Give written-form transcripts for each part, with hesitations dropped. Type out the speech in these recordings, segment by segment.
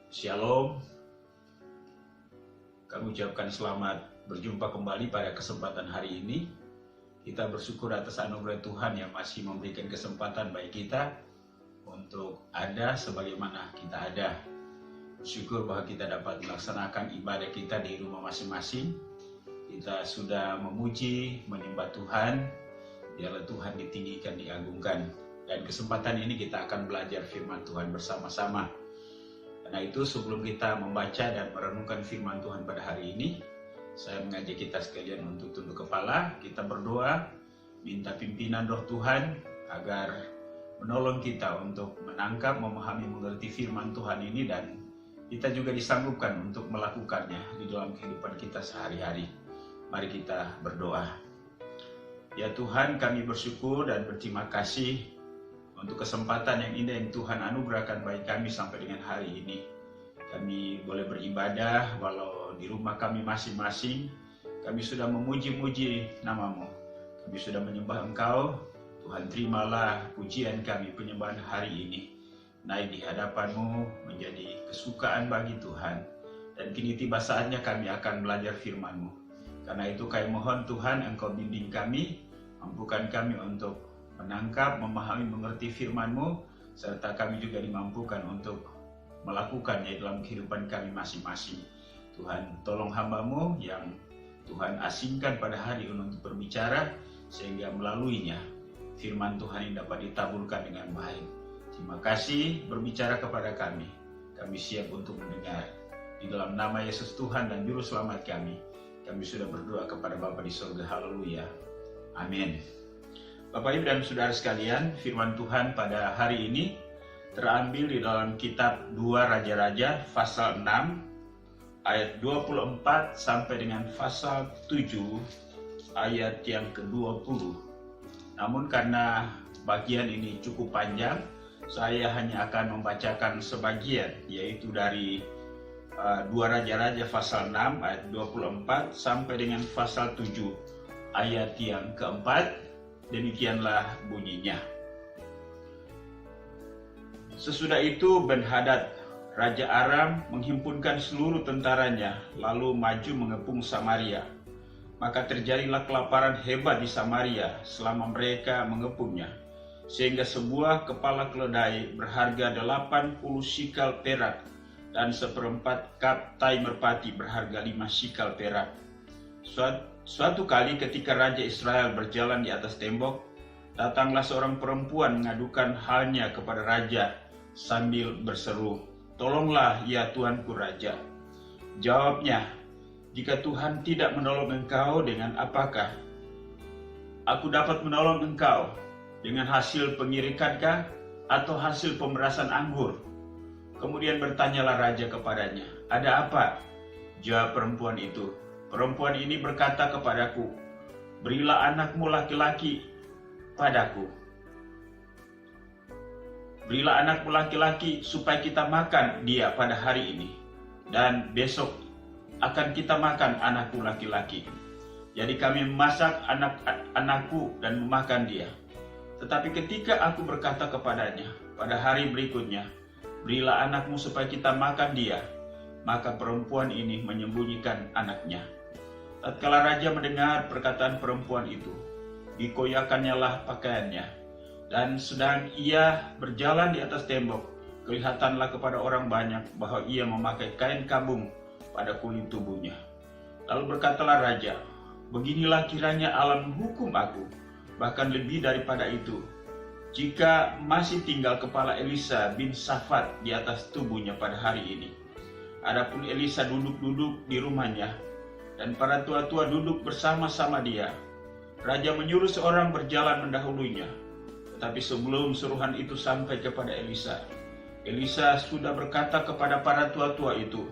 Shalom, kami ucapkan selamat berjumpa kembali pada kesempatan hari ini. Kita bersyukur atas anugerah Tuhan yang masih memberikan kesempatan bagi kita untuk ada sebagaimana kita ada. Bersyukur bahwa kita dapat melaksanakan ibadah kita di rumah masing-masing. Kita sudah memuji, menyembah Tuhan, biarlah Tuhan ditinggikan, diagungkan. Dan kesempatan ini kita akan belajar firman Tuhan bersama-sama. Karena itu sebelum kita membaca dan merenungkan firman Tuhan pada hari ini, saya mengajak kita sekalian untuk tunduk kepala, kita berdoa, minta pimpinan Roh Tuhan agar menolong kita untuk menangkap, memahami, mengerti firman Tuhan ini, dan kita juga disanggupkan untuk melakukannya di dalam kehidupan kita sehari-hari. Mari kita berdoa. Ya Tuhan, kami bersyukur dan berterima kasih untuk kesempatan yang indah yang Tuhan anugerahkan bagi kami sampai dengan hari ini. Kami boleh beribadah walau di rumah kami masing-masing. Kami sudah memuji-muji nama-Mu. Kami sudah menyembah Engkau. Tuhan, terimalah pujian kami, penyembahan hari ini. Naik di hadapan-Mu menjadi kesukaan bagi Tuhan. Dan kini tiba saatnya kami akan belajar firman-Mu. Karena itu kami mohon Tuhan, Engkau bimbing kami, mampukan kami untuk menangkap, memahami, mengerti firman-Mu, serta kami juga dimampukan untuk melakukannya dalam kehidupan kami masing-masing. Tuhan, tolong hamba-Mu yang Tuhan asingkan pada hari ini untuk berbicara, sehingga melaluinya firman Tuhan ini dapat ditaburkan dengan baik. Terima kasih berbicara kepada kami. Kami siap untuk mendengar. Di dalam nama Yesus Tuhan dan Juru Selamat kami sudah berdoa kepada Bapa di surga. Haleluya. Amin. Bapak, Ibu, dan Saudara sekalian, firman Tuhan pada hari ini terambil di dalam kitab 2 Raja-Raja pasal 6 ayat 24 sampai dengan pasal 7 ayat yang ke-20. Namun karena bagian ini cukup panjang, saya hanya akan membacakan sebagian, yaitu dari 2 Raja-Raja pasal 6 ayat 24 sampai dengan pasal 7 ayat yang keempat. Demikianlah bunyinya. Sesudah itu Ben-Hadad, Raja Aram, menghimpunkan seluruh tentaranya, lalu maju mengepung Samaria. Maka terjadilah kelaparan hebat di Samaria selama mereka mengepungnya, sehingga sebuah kepala keledai berharga 80 sikal perak dan seperempat kap tai merpati berharga 5 sikal perak. Suatu kali ketika Raja Israel berjalan di atas tembok, datanglah seorang perempuan mengadukan halnya kepada Raja sambil berseru, "Tolonglah ya Tuanku Raja." Jawabnya, "Jika Tuhan tidak menolong engkau, dengan apakah aku dapat menolong engkau? Dengan hasil pengirikankah atau hasil pemerasan anggur?" Kemudian bertanyalah Raja kepadanya, "Ada apa?" Jawab perempuan itu, "Perempuan ini berkata kepadaku, 'Berilah anakmu laki-laki padaku. Berilah anakmu laki-laki supaya kita makan dia pada hari ini, dan besok akan kita makan anakku laki-laki.' Jadi kami memasak anakku dan memakan dia. Tetapi ketika aku berkata kepadanya pada hari berikutnya, 'Berilah anakmu supaya kita makan dia,' maka perempuan ini menyembunyikan anaknya. Tatkala Raja mendengar perkataan perempuan itu, dikoyakkannyalah pakaiannya, dan sedang ia berjalan di atas tembok, kelihatanlah kepada orang banyak bahwa ia memakai kain kabung pada kulit tubuhnya. Lalu berkatalah Raja, 'Beginilah kiranya Allah menghukum aku, bahkan lebih daripada itu, jika masih tinggal kepala Elisa bin Safat di atas tubuhnya pada hari ini.' Adapun Elisa duduk-duduk di rumahnya, dan para tua-tua duduk bersama-sama dia. Raja menyuruh seorang berjalan mendahulunya. Tetapi sebelum suruhan itu sampai kepada Elisa, Elisa sudah berkata kepada para tua-tua itu,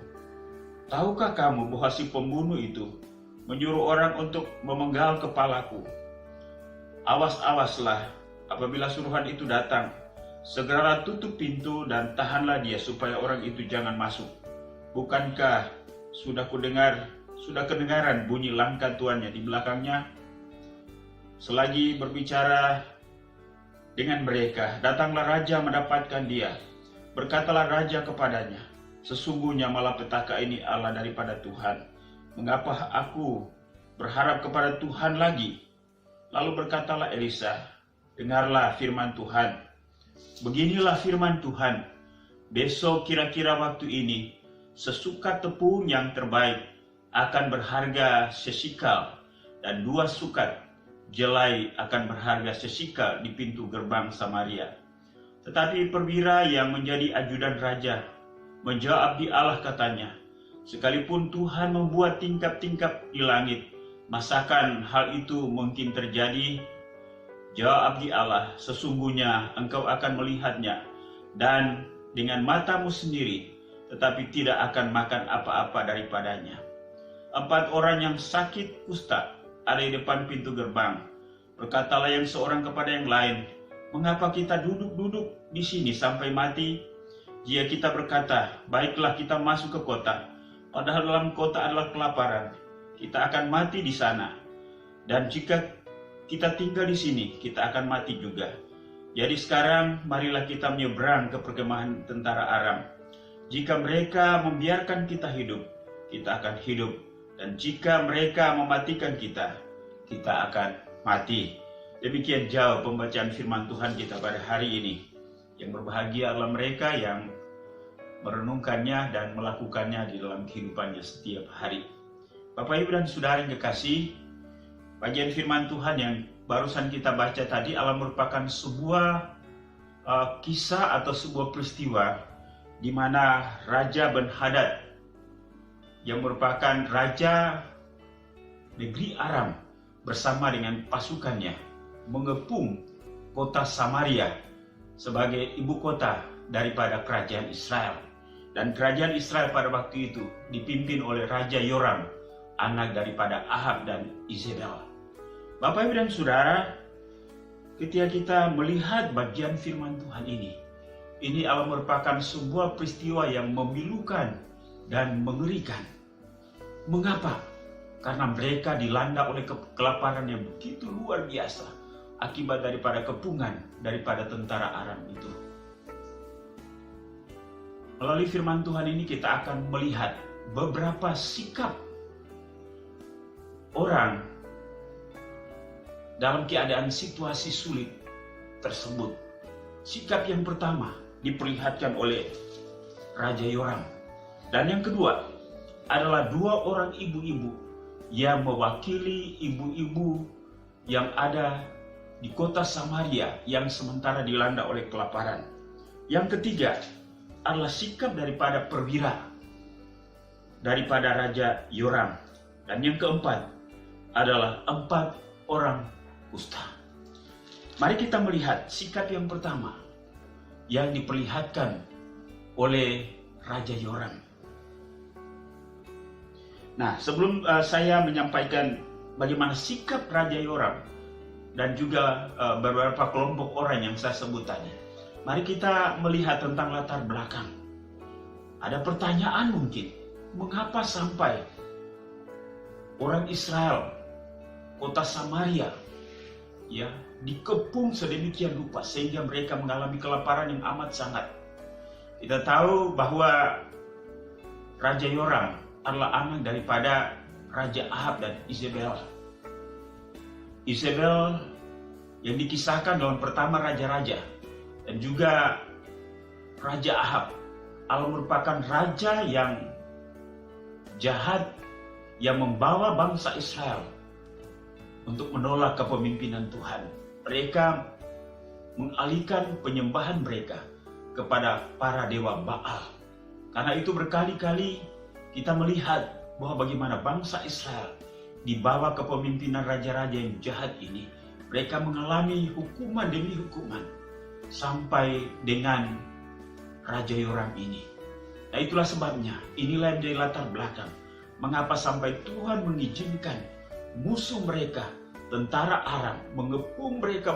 'Tahukah kamu bahwa si pembunuh itu menyuruh orang untuk memenggal kepalaku? Awas-awaslah, apabila suruhan itu datang, segeralah tutup pintu dan tahanlah dia supaya orang itu jangan masuk. Bukankah sudah kedengaran bunyi langkah tuannya di belakangnya?' Selagi berbicara dengan mereka, datanglah raja mendapatkan dia. Berkatalah raja kepadanya, Sesungguhnya malapetaka ini Allah daripada Tuhan. Mengapa aku berharap kepada Tuhan lagi? Lalu berkatalah Elisa, dengarlah firman Tuhan. Beginilah firman Tuhan, besok kira-kira waktu ini, sesukat tepung yang terbaik akan berharga sesikal, dan 2 sukat jelai akan berharga sesikal di pintu gerbang Samaria. Tetapi perwira yang menjadi ajudan raja menjawab di Allah, katanya, sekalipun Tuhan membuat tingkap-tingkap di langit, masakan hal itu mungkin terjadi? Jawab di Allah, sesungguhnya engkau akan melihatnya dan dengan matamu sendiri, tetapi tidak akan makan apa-apa daripadanya. 4 orang yang sakit kusta ada di depan pintu gerbang. Berkatalah yang seorang kepada yang lain, mengapa kita duduk-duduk di sini sampai mati? Jika kita berkata, baiklah kita masuk ke kota, padahal dalam kota adalah kelaparan, kita akan mati di sana. Dan jika kita tinggal di sini, kita akan mati juga. Jadi sekarang marilah kita menyeberang ke perkemahan tentara Aram. Jika mereka membiarkan kita hidup, kita akan hidup. Dan jika mereka mematikan kita, kita akan mati. Demikian jauh pembacaan firman Tuhan kita pada hari ini. Yang berbahagia adalah mereka yang merenungkannya dan melakukannya di dalam kehidupannya setiap hari. Bapak, Ibu, dan Saudara yang kekasih, bagian firman Tuhan yang barusan kita baca tadi adalah merupakan sebuah kisah atau sebuah peristiwa di mana Raja Ben-Hadad yang merupakan raja negeri Aram bersama dengan pasukannya mengepung kota Samaria sebagai ibu kota daripada kerajaan Israel. Dan kerajaan Israel pada waktu itu dipimpin oleh Raja Yoram, anak daripada Ahab dan Izebel. Bapak, Ibu, dan Saudara, ketika kita melihat bagian firman Tuhan ini adalah merupakan sebuah peristiwa yang memilukan dan mengerikan. Mengapa? Karena mereka dilanda oleh kelaparan yang begitu luar biasa akibat daripada kepungan daripada tentara Aram itu. Melalui firman Tuhan ini kita akan melihat beberapa sikap orang dalam keadaan situasi sulit tersebut. Sikap yang pertama diperlihatkan oleh Raja Yoram. Dan yang kedua adalah 2 orang ibu-ibu yang mewakili ibu-ibu yang ada di kota Samaria yang sementara dilanda oleh kelaparan. Yang ketiga adalah sikap daripada perwira daripada Raja Yoram. Dan yang keempat adalah 4 orang kusta. Mari kita melihat sikap yang pertama yang diperlihatkan oleh Raja Yoram. Nah, sebelum saya menyampaikan bagaimana sikap Raja Yoram dan juga beberapa kelompok orang yang saya sebut tadi, mari kita melihat tentang latar belakang. Ada pertanyaan mungkin, mengapa sampai orang Israel, kota Samaria, ya, dikepung sedemikian rupa sehingga mereka mengalami kelaparan yang amat sangat. Kita tahu bahwa Raja Yoram adalah anak daripada Raja Ahab dan Izebel. Izebel yang dikisahkan dalam pertama Raja-Raja, dan juga Raja Ahab adalah merupakan raja yang jahat yang membawa bangsa Israel untuk menolak kepemimpinan Tuhan. Mereka mengalihkan penyembahan mereka kepada para dewa Baal. Karena itu berkali-kali kita melihat bahwa bagaimana bangsa Israel di bawah kepemimpinan raja-raja yang jahat ini, mereka mengalami hukuman demi hukuman sampai dengan Raja Yoram ini. Nah, itulah sebabnya, inilah yang menjadi latar belakang mengapa sampai Tuhan mengizinkan musuh mereka, tentara Aram, mengepung mereka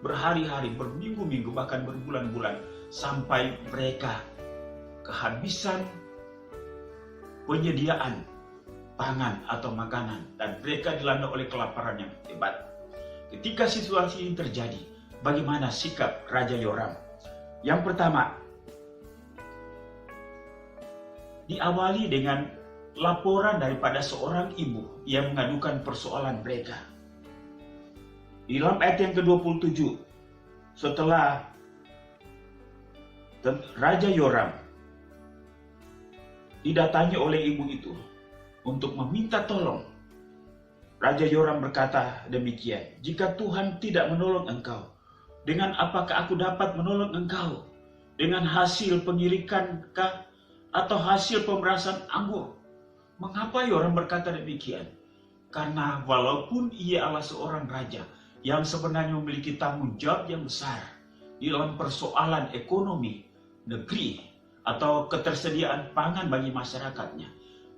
berhari-hari, berminggu-minggu, bahkan berbulan-bulan, sampai mereka kehabisan penyediaan pangan atau makanan, dan mereka dilanda oleh kelaparan yang hebat. Ketika situasi ini terjadi, bagaimana sikap Raja Yoram? Yang pertama, diawali dengan laporan daripada seorang ibu yang mengadukan persoalan mereka. Di dalam ayat yang ke-27, setelah Raja Yoram didatangi oleh ibu itu untuk meminta tolong, Raja Yoram berkata demikian, "Jika Tuhan tidak menolong engkau, dengan apakah aku dapat menolong engkau? Dengan hasil pengirikankah atau hasil pemerasan anggur?" Mengapa Yoram berkata demikian? Karena walaupun ia adalah seorang raja yang sebenarnya memiliki tanggung jawab yang besar di dalam persoalan ekonomi negeri atau ketersediaan pangan bagi masyarakatnya,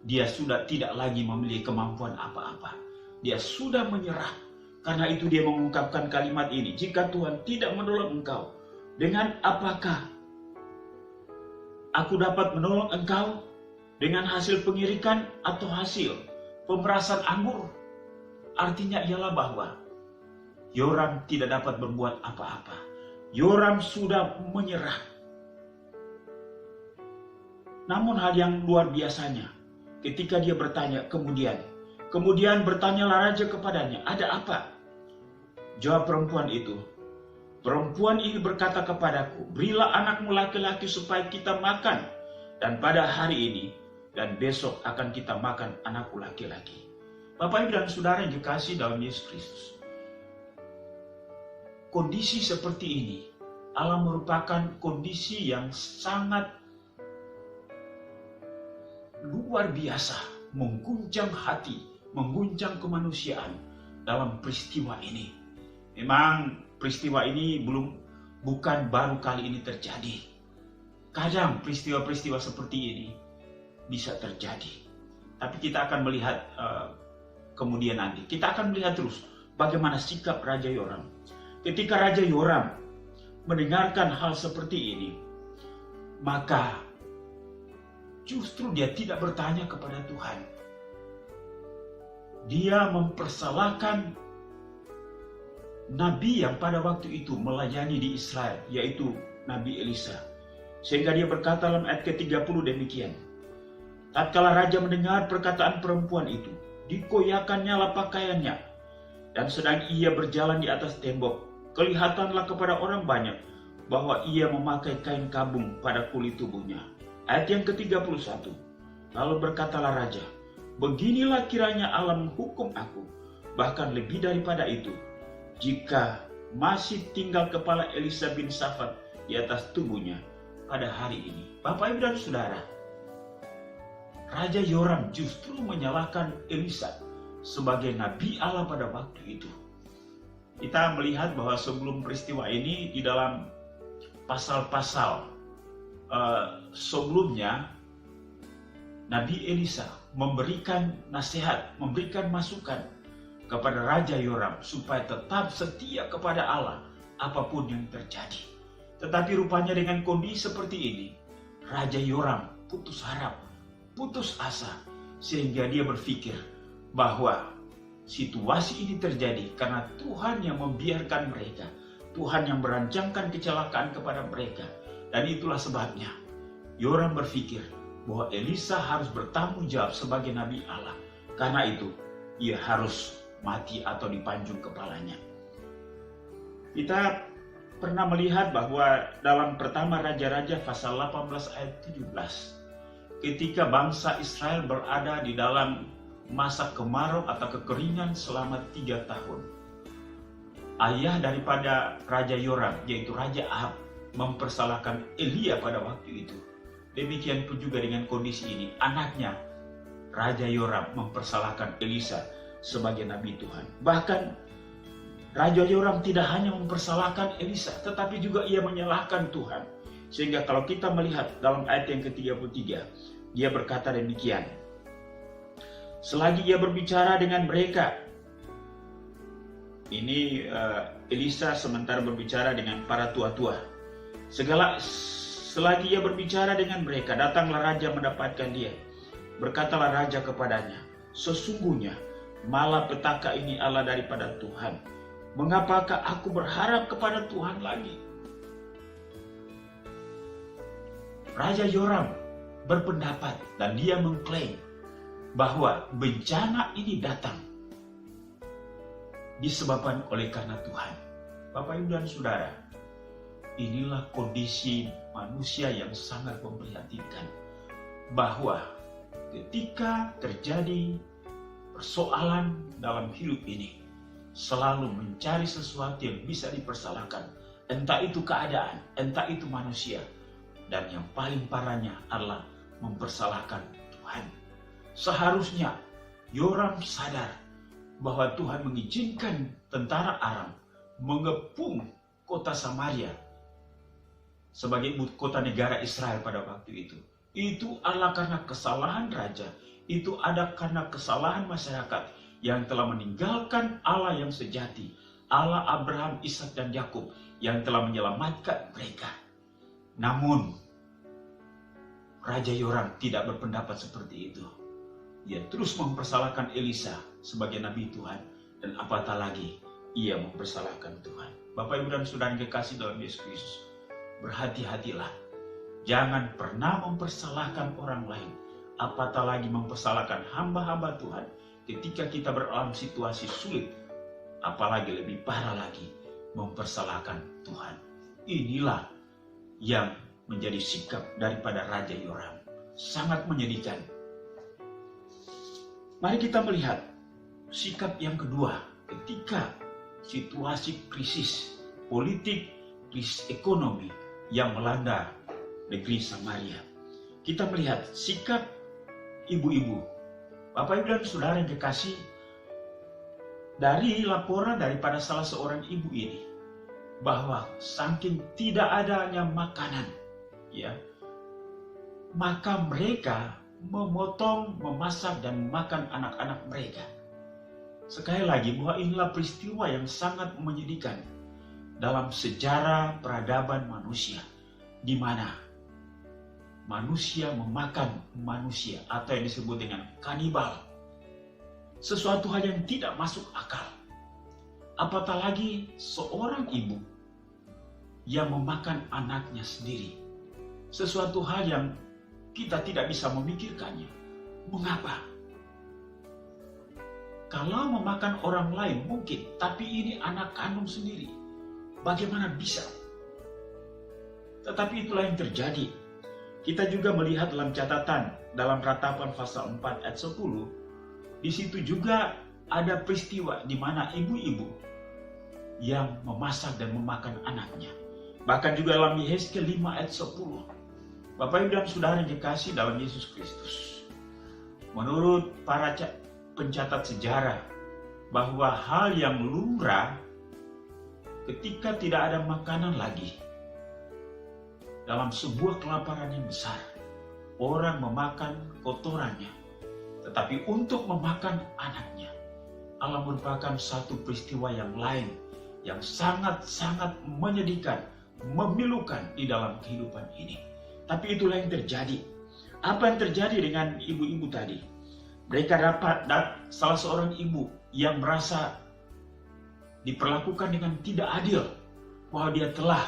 dia sudah tidak lagi memiliki kemampuan apa-apa. Dia sudah menyerah. Karena itu dia mengungkapkan kalimat ini, "Jika Tuhan tidak menolong engkau, dengan apakah aku dapat menolong engkau? Dengan hasil pengirikan atau hasil pemerasan anggur?" Artinya ialah bahwa Yoram tidak dapat berbuat apa-apa. Yoram sudah menyerah. Namun hal yang luar biasanya, ketika dia bertanya kemudian bertanyalah raja kepadanya, "Ada apa?" Jawab perempuan itu, "Perempuan ini berkata kepadaku, berilah anakmu laki-laki supaya kita makan, dan pada hari ini dan besok akan kita makan anakku laki-laki." Bapak, Ibu, dan Saudara yang dikasihi dalam Yesus Kristus, kondisi seperti ini adalah merupakan kondisi yang sangat luar biasa, mengguncang hati, mengguncang kemanusiaan dalam peristiwa ini. Memang peristiwa ini bukan baru kali ini terjadi. Kadang peristiwa-peristiwa seperti ini bisa terjadi. Tapi kita akan melihat kemudian nanti. Kita akan melihat terus bagaimana sikap Raja Yoram. Ketika Raja Yoram mendengarkan hal seperti ini, maka justru dia tidak bertanya kepada Tuhan. Dia mempersalahkan nabi yang pada waktu itu melayani di Israel, yaitu Nabi Elisa. Sehingga dia berkata dalam ayat ke-30 demikian, "Tatkala raja mendengar perkataan perempuan itu, dikoyakannya pakaiannya, dan sedang ia berjalan di atas tembok, kelihatanlah kepada orang banyak bahwa ia memakai kain kabung pada kulit tubuhnya." Ayat yang ke-31, "Lalu berkatalah raja, beginilah kiranya Allah menghukum aku, bahkan lebih daripada itu, jika masih tinggal kepala Elisa bin Safat di atas tubuhnya pada hari ini." Bapak, Ibu, dan Saudara, Raja Yoram justru menyalahkan Elisa sebagai Nabi Allah pada waktu itu. Kita melihat bahwa sebelum peristiwa ini, di dalam pasal-pasal sebelumnya, Nabi Elisa memberikan nasihat, memberikan masukan kepada Raja Yoram supaya tetap setia kepada Allah apapun yang terjadi. Tetapi rupanya dengan kondisi seperti ini, Raja Yoram putus harap, putus asa, sehingga dia berpikir bahwa situasi ini terjadi karena Tuhan yang membiarkan mereka, Tuhan yang merancangkan kecelakaan kepada mereka. Dan itulah sebabnya Yoram berpikir bahwa Elisa harus bertanggung jawab sebagai Nabi Allah. Karena itu ia harus mati atau dipanjung kepalanya. Kita pernah melihat bahwa dalam pertama Raja-Raja pasal 18 ayat 17, ketika bangsa Israel berada di dalam masa kemarau atau kekeringan selama 3 tahun, ayah daripada Raja Yoram, yaitu Raja Ahab, mempersalahkan Elia pada waktu itu. Demikian pun juga dengan kondisi ini, anaknya Raja Yoram mempersalahkan Elisa sebagai Nabi Tuhan. Bahkan Raja Yoram tidak hanya mempersalahkan Elisa, tetapi juga ia menyalahkan Tuhan. Sehingga kalau kita melihat dalam ayat yang ke-33, dia berkata demikian, "Selagi ia berbicara dengan mereka," ini Elisa sementara berbicara dengan para tua-tua, "Selagi ia berbicara dengan mereka, datanglah raja mendapatkan dia. Berkatalah raja kepadanya, sesungguhnya malapetaka ini adalah daripada Tuhan. Mengapakah aku berharap kepada Tuhan lagi?" Raja Yoram berpendapat dan dia mengklaim bahwa bencana ini datang disebabkan oleh karena Tuhan. Bapak, Ibu, dan Saudara, inilah kondisi manusia yang sangat memprihatinkan, bahwa ketika terjadi persoalan dalam hidup ini, selalu mencari sesuatu yang bisa dipersalahkan, entah itu keadaan, entah itu manusia, dan yang paling parahnya adalah mempersalahkan Tuhan. Seharusnya Yoram sadar bahwa Tuhan mengizinkan tentara Aram mengepung kota Samaria sebagai ibu kota negara Israel pada waktu itu. Itu adalah karena kesalahan raja, itu ada karena kesalahan masyarakat yang telah meninggalkan Allah yang sejati, Allah Abraham, Ishak, dan Yakub yang telah menyelamatkan mereka. Namun Raja Yoram tidak berpendapat seperti itu. Dia terus mempersalahkan Elisa sebagai nabi Tuhan, dan apatah lagi ia mempersalahkan Tuhan. Bapak, Ibu, dan Saudara yang kekasih dalam Yesus Kristus, berhati-hatilah. Jangan pernah mempersalahkan orang lain, apatah lagi mempersalahkan hamba-hamba Tuhan ketika kita dalam situasi sulit, apalagi lebih parah lagi mempersalahkan Tuhan. Inilah yang menjadi sikap daripada Raja Yoram. Sangat menyedihkan. Mari kita melihat sikap yang kedua ketika situasi krisis politik, krisis ekonomi yang melanda negeri Samaria. Kita melihat sikap ibu-ibu. Bapak, Ibu, dan Saudara yang kekasih, dari laporan daripada salah seorang ibu ini, bahwa saking tidak adanya makanan, ya, maka mereka memotong, memasak, dan memakan anak-anak mereka. Sekali lagi, bahwa inilah peristiwa yang sangat menyedihkan dalam sejarah peradaban manusia, di mana manusia memakan manusia, atau yang disebut dengan kanibal. Sesuatu hal yang tidak masuk akal. Apatah lagi seorang ibu yang memakan anaknya sendiri. Sesuatu hal yang kita tidak bisa memikirkannya. Mengapa? Kalau memakan orang lain mungkin, tapi ini anak kandung sendiri. Bagaimana bisa? Tetapi itulah yang terjadi. Kita juga melihat dalam catatan, dalam Ratapan pasal 4 ayat 10, di situ juga ada peristiwa di mana ibu-ibu yang memasak dan memakan anaknya. Bahkan juga dalam Yehezkiel 5 ayat 10. Bapak, Ibu, dan Saudara yang dikasih dalam Yesus Kristus, menurut para pencatat sejarah, bahwa hal yang lumrah ketika tidak ada makanan lagi, dalam sebuah kelaparan yang besar, orang memakan kotorannya, tetapi untuk memakan anaknya adalah merupakan satu peristiwa yang lain, yang sangat-sangat menyedihkan, memilukan di dalam kehidupan ini. Tapi itulah yang terjadi. Apa yang terjadi dengan ibu-ibu tadi? Mereka dapat salah seorang ibu yang merasa diperlakukan dengan tidak adil, bahwa dia telah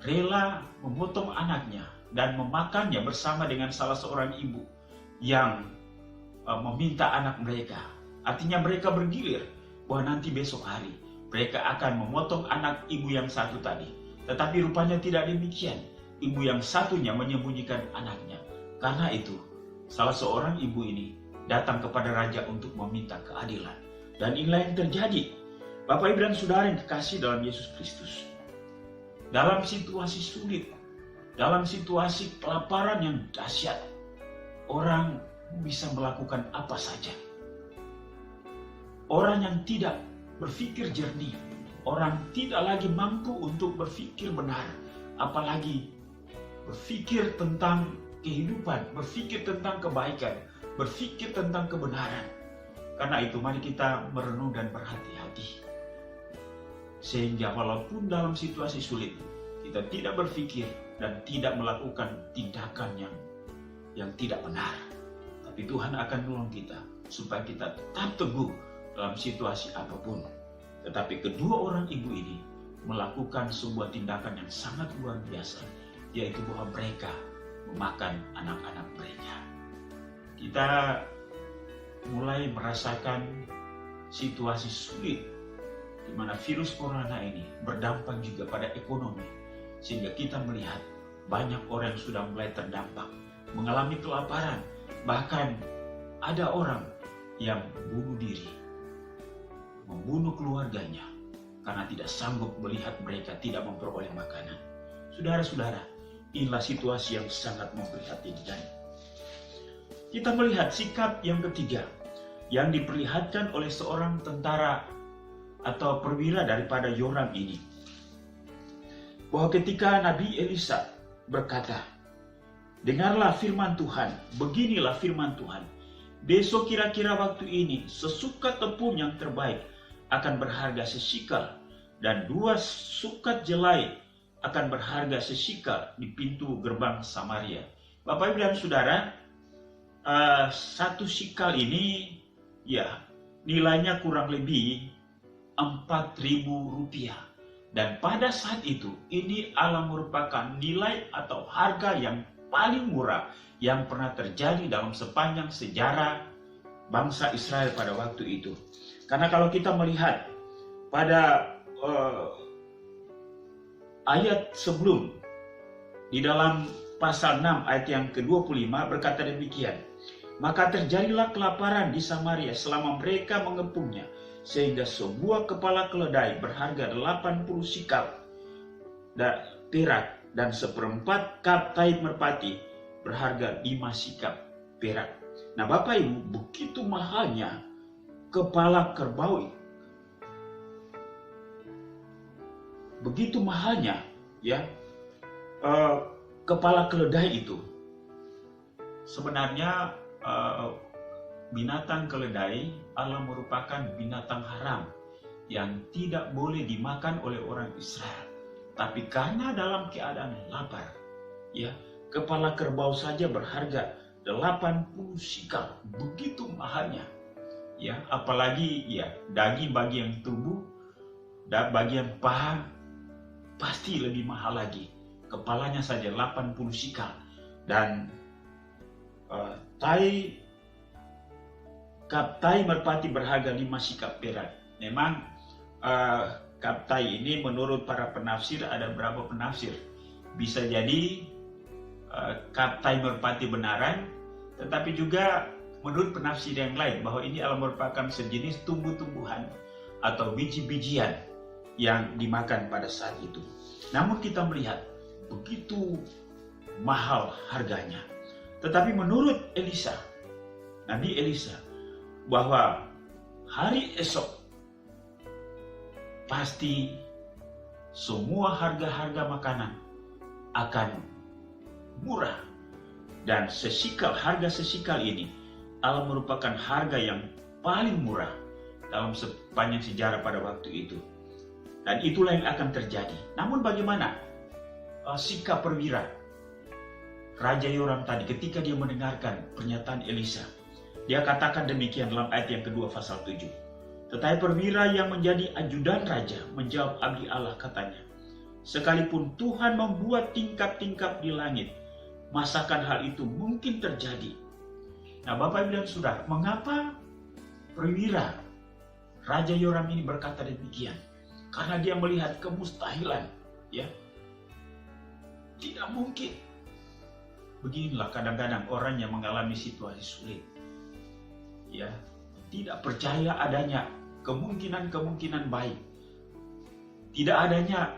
rela memotong anaknya dan memakannya bersama dengan salah seorang ibu yang meminta anak mereka. Artinya mereka bergilir bahwa nanti besok hari mereka akan memotong anak ibu yang satu tadi. Tetapi rupanya tidak demikian. Ibu yang satunya menyembunyikan anaknya. Karena itu, salah seorang ibu ini datang kepada raja untuk meminta keadilan. Dan inilah yang terjadi. Bapak, Ibu, dan Saudara yang kekasih dalam Yesus Kristus. Dalam situasi sulit, dalam situasi kelaparan yang dahsyat, orang bisa melakukan apa saja. Orang yang tidak berpikir jernih, orang tidak lagi mampu untuk berpikir benar, apalagi berpikir tentang kehidupan, berpikir tentang kebaikan, berpikir tentang kebenaran. Karena itu mari kita merenung dan berhati-hati. Sehingga walaupun dalam situasi sulit, kita tidak berpikir dan tidak melakukan tindakan yang tidak benar. Tapi Tuhan akan menolong kita supaya kita tetap teguh dalam situasi apapun. Tetapi kedua orang ibu ini melakukan sebuah tindakan yang sangat luar biasa, yaitu bahwa mereka memakan anak-anak mereka. Kita mulai merasakan situasi sulit di mana virus corona ini berdampak juga pada ekonomi, sehingga kita melihat banyak orang yang sudah mulai terdampak, mengalami kelaparan, bahkan ada orang yang bunuh diri, membunuh keluarganya karena tidak sanggup melihat mereka tidak memperoleh makanan. Saudara-saudara, inilah situasi yang sangat memprihatinkan. Kita melihat sikap yang ketiga yang diperlihatkan oleh seorang tentara atau perwira daripada Yoram ini, bahwa ketika Nabi Elisa berkata, dengarlah firman Tuhan, beginilah firman Tuhan, besok kira-kira waktu ini sesukat tepung yang terbaik akan berharga sesikal, dan 2 sukat jelai akan berharga sesikal di pintu gerbang Samaria. Bapak Ibu dan Saudara, 1 sikal ini ya nilainya kurang lebih 4.000 rupiah. Dan pada saat itu ini adalah merupakan nilai atau harga yang paling murah yang pernah terjadi dalam sepanjang sejarah bangsa Israel pada waktu itu. Karena kalau kita melihat pada ayat sebelum, di dalam pasal 6 ayat yang ke-25 berkata demikian, maka terjadilah kelaparan di Samaria selama mereka mengepungnya, sehingga sebuah kepala keledai berharga 80 sikal perak dan 1/4 kap taib merpati berharga 5 sikap perak. Nah Bapak Ibu, begitu mahalnya kepala kerbau, begitu mahalnya ya kepala keledai itu. Sebenarnya binatang keledai adalah merupakan binatang haram yang tidak boleh dimakan oleh orang Israel. Tapi karena dalam keadaan lapar, ya, kepala kerbau saja berharga 80 sikal, begitu mahalnya. Ya, apalagi ya daging bagian tubuh dan bagian paha pasti lebih mahal lagi. Kepalanya saja 80 sikal, dan kaptai merpati berharga 5 sikap perak. Memang kaptai ini menurut para penafsir, ada beberapa penafsir, bisa jadi kaptai merpati benaran, tetapi juga menurut penafsir yang lain bahwa ini adalah merupakan sejenis tumbuh-tumbuhan atau biji-bijian yang dimakan pada saat itu. Namun kita melihat begitu mahal harganya. Tetapi menurut Elisa, Nabi Elisa, bahwa hari esok pasti semua harga-harga makanan akan murah, dan harga sesikal ini adalah merupakan harga yang paling murah dalam sepanjang sejarah pada waktu itu. Dan itulah yang akan terjadi. Namun bagaimana sikap perwira Raja Yoram tadi ketika dia mendengarkan pernyataan Elisa? Dia katakan demikian dalam ayat yang kedua pasal 7. Tetapi perwira yang menjadi ajudan raja menjawab abdi Allah, katanya, sekalipun Tuhan membuat tingkap-tingkap di langit, masakan hal itu mungkin terjadi? Nah Bapak Ibu dan Saudara, mengapa perwira Raja Yoram ini berkata demikian? Karena dia melihat kemustahilan, ya. Tidak mungkin. Beginilah kadang-kadang orang yang mengalami situasi sulit, ya, tidak percaya adanya kemungkinan-kemungkinan baik, tidak adanya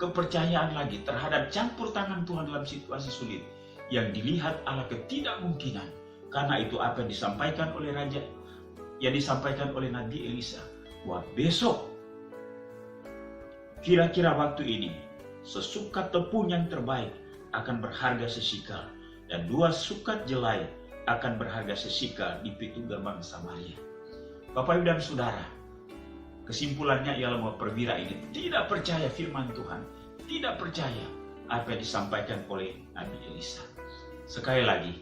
kepercayaan lagi terhadap campur tangan Tuhan dalam situasi sulit. Yang dilihat adalah ketidakmungkinan. Karena itu apa yang disampaikan oleh Raja, yang disampaikan oleh Nabi Elisa, wah besok kira-kira waktu ini sesukat tepung yang terbaik akan berharga sesikal, dan 2 sukat jelai akan berharga sesikal di pintu gerbang Samaria. Bapak Ibu dan Saudara, kesimpulannya ialah bahwa perwira ini tidak percaya firman Tuhan, tidak percaya apa yang disampaikan oleh Nabi Elisa. Sekali lagi,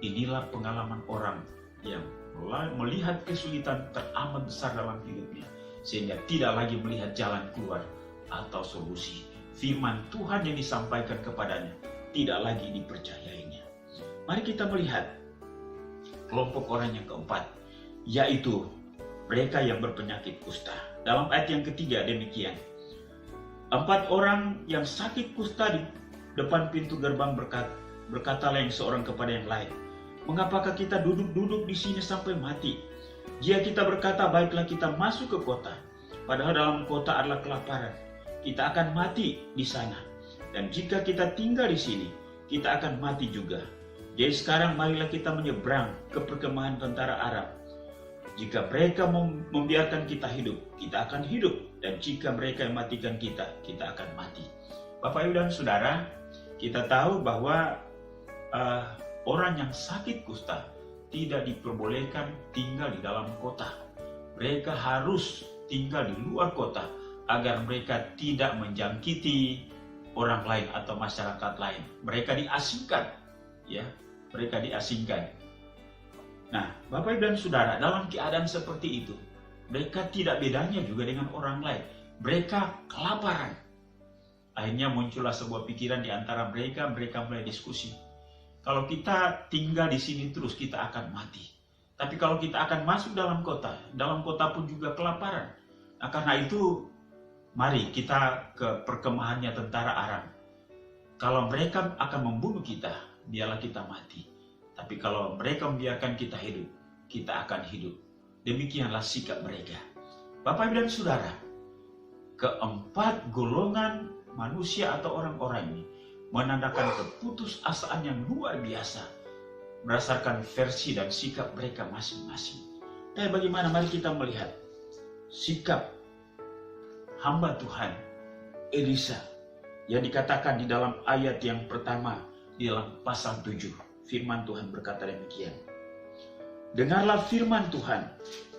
inilah pengalaman orang yang melihat kesulitan teramat besar dalam hidupnya, sehingga tidak lagi melihat jalan keluar atau solusi. Firman Tuhan yang disampaikan kepadanya tidak lagi dipercayainya. Mari kita melihat kelompok orang yang keempat, yaitu mereka yang berpenyakit kusta. Dalam ayat yang ketiga demikian, 4 orang yang sakit kusta di depan pintu gerbang berkatalah yang seorang kepada yang lain, "Mengapakah kita duduk-duduk di sini sampai mati? Jika kita berkata, baiklah kita masuk ke kota, padahal dalam kota adalah kelaparan, kita akan mati di sana. Dan jika kita tinggal di sini, kita akan mati juga. Jadi sekarang marilah kita menyeberang ke perkemahan tentara Arab. Jika mereka membiarkan kita hidup, kita akan hidup. Dan jika mereka yang matikan kita, kita akan mati." Bapak, Ibu, dan Saudara, kita tahu bahwa orang yang sakit kusta tidak diperbolehkan tinggal di dalam kota. Mereka harus tinggal di luar kota agar mereka tidak menjangkiti orang lain atau masyarakat lain. Mereka diasingkan, ya, mereka diasingkan. Nah, Bapak, Ibu, dan Saudara, dalam keadaan seperti itu, mereka tidak bedanya juga dengan orang lain. Mereka kelaparan. Akhirnya muncullah sebuah pikiran di antara mereka mulai diskusi. Kalau kita tinggal di sini terus, kita akan mati. Tapi kalau kita akan masuk dalam kota pun juga kelaparan. Nah, karena itu, mari kita ke perkemahannya tentara Aram. Kalau mereka akan membunuh kita, biarlah kita mati. Tapi kalau mereka membiarkan kita hidup, kita akan hidup. Demikianlah sikap mereka. Bapak, Ibu, dan Saudara, keempat golongan manusia atau orang-orang ini menandakan keputusasaan yang luar biasa berdasarkan versi dan sikap mereka masing-masing. Dan bagaimana, mari kita melihat sikap hamba Tuhan Elisa yang dikatakan di dalam ayat yang pertama di dalam pasal 7. Firman Tuhan berkata demikian, "Dengarlah firman Tuhan,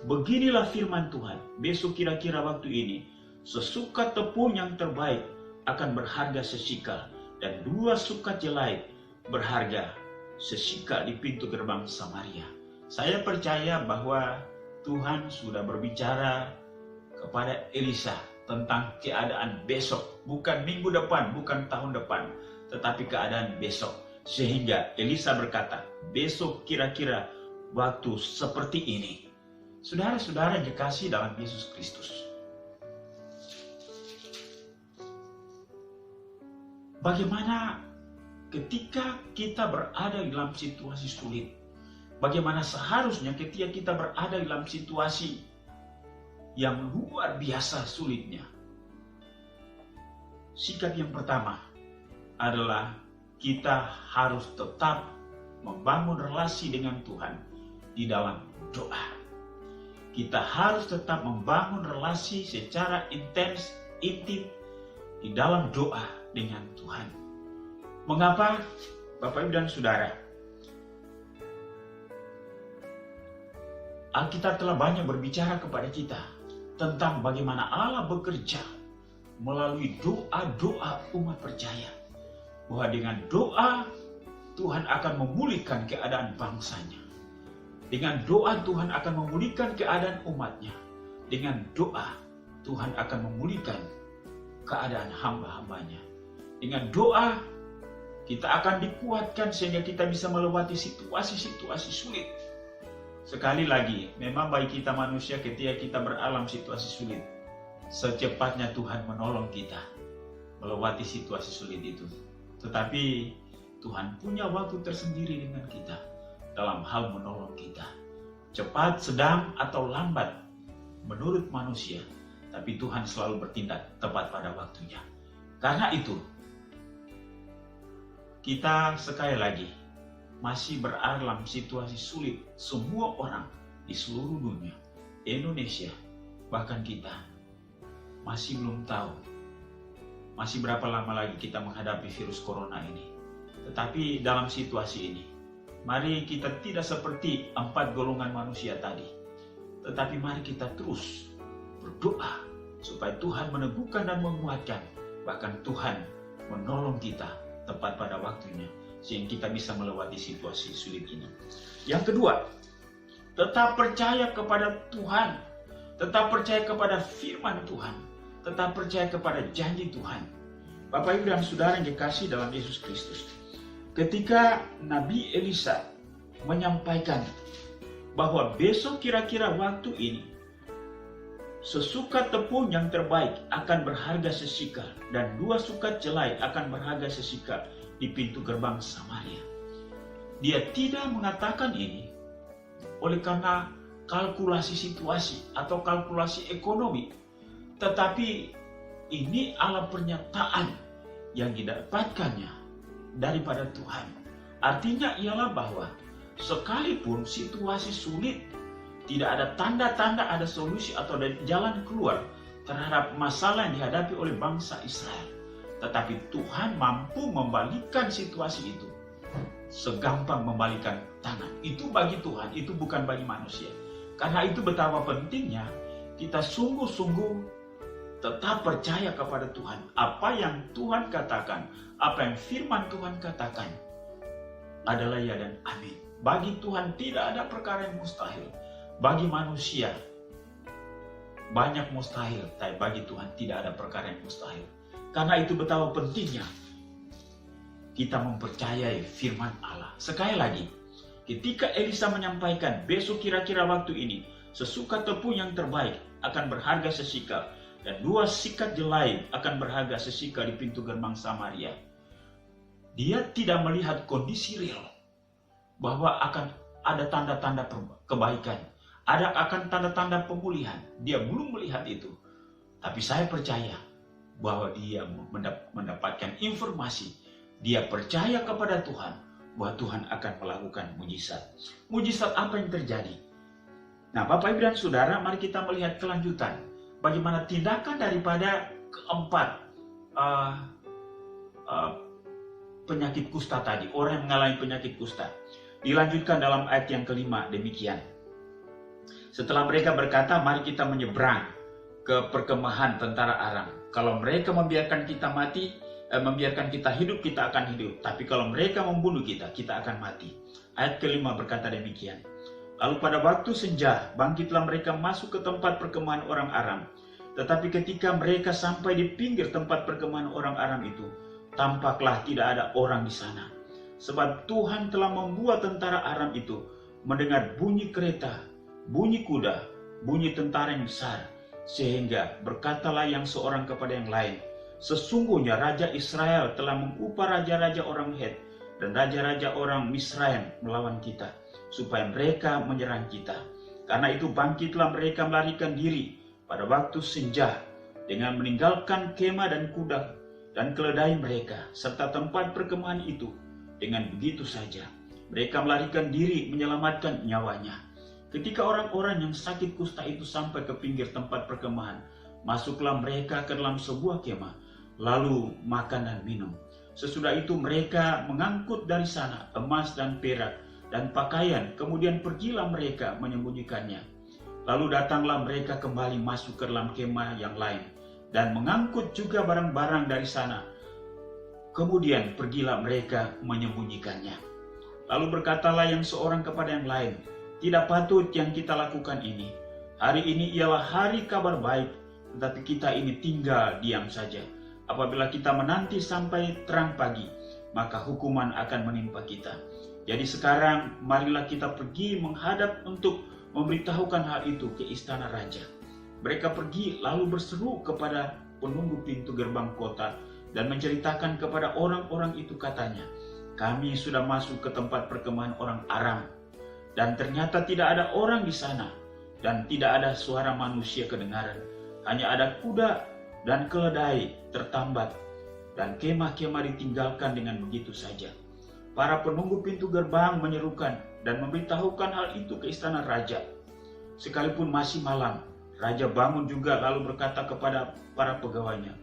beginilah firman Tuhan, besok kira-kira waktu ini, sesukat tepung yang terbaik akan berharga sesikal, dan 2 sukat jelai berharga sesikal di pintu gerbang Samaria." Saya percaya bahwa Tuhan sudah berbicara kepada Elisa tentang keadaan besok, bukan minggu depan, bukan tahun depan, tetapi keadaan besok. Sehingga Elisa berkata, besok kira-kira waktu seperti ini. Saudara-saudara yang dikasihi dalam Yesus Kristus, bagaimana ketika kita berada dalam situasi sulit? Bagaimana seharusnya ketika kita berada dalam situasi yang luar biasa sulitnya? Sikap yang pertama adalah kita harus tetap membangun relasi dengan Tuhan di dalam doa. Kita harus tetap membangun relasi secara intens, intim di dalam doa dengan Tuhan. Mengapa, Bapak, Ibu, dan Saudara? Alkitab telah banyak berbicara kepada kita tentang bagaimana Allah bekerja melalui doa-doa umat percaya. Bahwa dengan doa Tuhan akan memulihkan keadaan bangsanya. Dengan doa Tuhan akan memulihkan keadaan umatnya. Dengan doa Tuhan akan memulihkan keadaan hamba-hambanya. Dengan doa kita akan dikuatkan sehingga kita bisa melewati situasi-situasi sulit. Sekali lagi, memang bagi kita manusia ketika kita beralam situasi sulit, secepatnya Tuhan menolong kita melewati situasi sulit itu. Tetapi Tuhan punya waktu tersendiri dengan kita dalam hal menolong kita. Cepat, sedang, atau lambat menurut manusia, tapi Tuhan selalu bertindak tepat pada waktunya. Karena itu, kita sekali lagi masih berada dalam situasi sulit. Semua orang di seluruh dunia, Indonesia, bahkan kita masih belum tahu masih berapa lama lagi kita menghadapi virus corona ini. Tetapi dalam situasi ini, mari kita tidak seperti 4 golongan manusia tadi. Tetapi mari kita terus berdoa supaya Tuhan meneguhkan dan menguatkan. Bahkan Tuhan menolong kita tepat pada waktunya, sehingga kita bisa melewati situasi sulit ini. Yang kedua, tetap percaya kepada Tuhan. Tetap percaya kepada firman Tuhan. Tetap percaya kepada janji Tuhan. Bapak, Ibu, dan Saudara yang dikasihi dalam Yesus Kristus, ketika Nabi Elisa menyampaikan bahwa besok kira-kira waktu ini sesukat tepung yang terbaik akan berharga sesikal dan 2 sukat jelai akan berharga sesikal di pintu gerbang Samaria. Dia tidak mengatakan ini oleh karena kalkulasi situasi atau kalkulasi ekonomi, tetapi ini adalah pernyataan yang didapatkannya daripada Tuhan. Artinya ialah bahwa sekalipun situasi sulit, tidak ada tanda-tanda ada solusi atau ada jalan keluar terhadap masalah yang dihadapi oleh bangsa Israel, tetapi Tuhan mampu membalikkan situasi itu segampang membalikan tangan. Itu bagi Tuhan, itu bukan bagi manusia. Karena itu betapa pentingnya kita sungguh-sungguh tetap percaya kepada Tuhan. Apa yang Tuhan katakan, apa yang firman Tuhan katakan adalah ya dan amin. Bagi Tuhan tidak ada perkara yang mustahil. Bagi manusia banyak mustahil, tapi bagi Tuhan tidak ada perkara yang mustahil. Karena itu betapa pentingnya kita mempercayai firman Allah. Sekali lagi, ketika Elisa menyampaikan besok kira-kira waktu ini sesukat tepung yang terbaik akan berharga sesikal dan 2 sikat jelai akan berharga sesikal di pintu gerbang Samaria, dia tidak melihat kondisi real bahwa akan ada tanda-tanda kebaikan, akan tanda-tanda pemulihan. Dia belum melihat itu. Tapi saya percaya bahwa dia mendapatkan informasi. Dia percaya kepada Tuhan bahwa Tuhan akan melakukan mujizat. Mujizat apa yang terjadi? Nah, Bapak Ibu dan Saudara, mari kita melihat kelanjutan. Bagaimana tindakan daripada keempat penyakit kusta tadi, orang yang mengalami penyakit kusta. Dilanjutkan dalam ayat yang kelima demikian. Setelah mereka berkata, mari kita menyeberang ke perkemahan tentara Aram. Kalau mereka membiarkan kita mati, membiarkan kita hidup, kita akan hidup. Tapi kalau mereka membunuh kita, kita akan mati. Ayat kelima berkata demikian. Lalu pada waktu senja, bangkitlah mereka masuk ke tempat perkemahan orang Aram. Tetapi ketika mereka sampai di pinggir tempat perkemahan orang Aram itu, tampaklah tidak ada orang di sana. Sebab Tuhan telah membuat tentara Aram itu mendengar bunyi kereta, bunyi kuda, bunyi tentara yang besar. Sehingga berkatalah yang seorang kepada yang lain, sesungguhnya Raja Israel telah mengupah raja-raja orang Het dan raja-raja orang Misraim melawan kita, supaya mereka menyerang kita. Karena itu bangkitlah mereka melarikan diri pada waktu senja dengan meninggalkan kemah dan kuda dan keledai mereka serta tempat perkemahan itu. Dengan begitu saja mereka melarikan diri menyelamatkan nyawanya. Ketika orang-orang yang sakit kusta itu sampai ke pinggir tempat perkemahan, masuklah mereka ke dalam sebuah kemah, lalu makan dan minum. Sesudah itu mereka mengangkut dari sana emas dan perak dan pakaian, kemudian pergilah mereka menyembunyikannya. Lalu datanglah mereka kembali masuk ke dalam kemah yang lain dan mengangkut juga barang-barang dari sana. Kemudian pergilah mereka menyembunyikannya. Lalu berkatalah yang seorang kepada yang lain, tidak patut yang kita lakukan ini. Hari ini ialah hari kabar baik, tetapi kita ini tinggal diam saja. Apabila kita menanti sampai terang pagi, maka hukuman akan menimpa kita. Jadi sekarang marilah kita pergi menghadap untuk memberitahukan hal itu ke istana raja. Mereka pergi lalu berseru kepada penunggu pintu gerbang kota dan menceritakan kepada orang-orang itu, katanya, kami sudah masuk ke tempat perkemahan orang Aram dan ternyata tidak ada orang di sana dan tidak ada suara manusia kedengaran. Hanya ada kuda dan keledai tertambat dan kemah-kemah ditinggalkan dengan begitu saja. Para penunggu pintu gerbang menyerukan dan memberitahukan hal itu ke istana raja. Sekalipun masih malam, raja bangun juga lalu berkata kepada para pegawainya,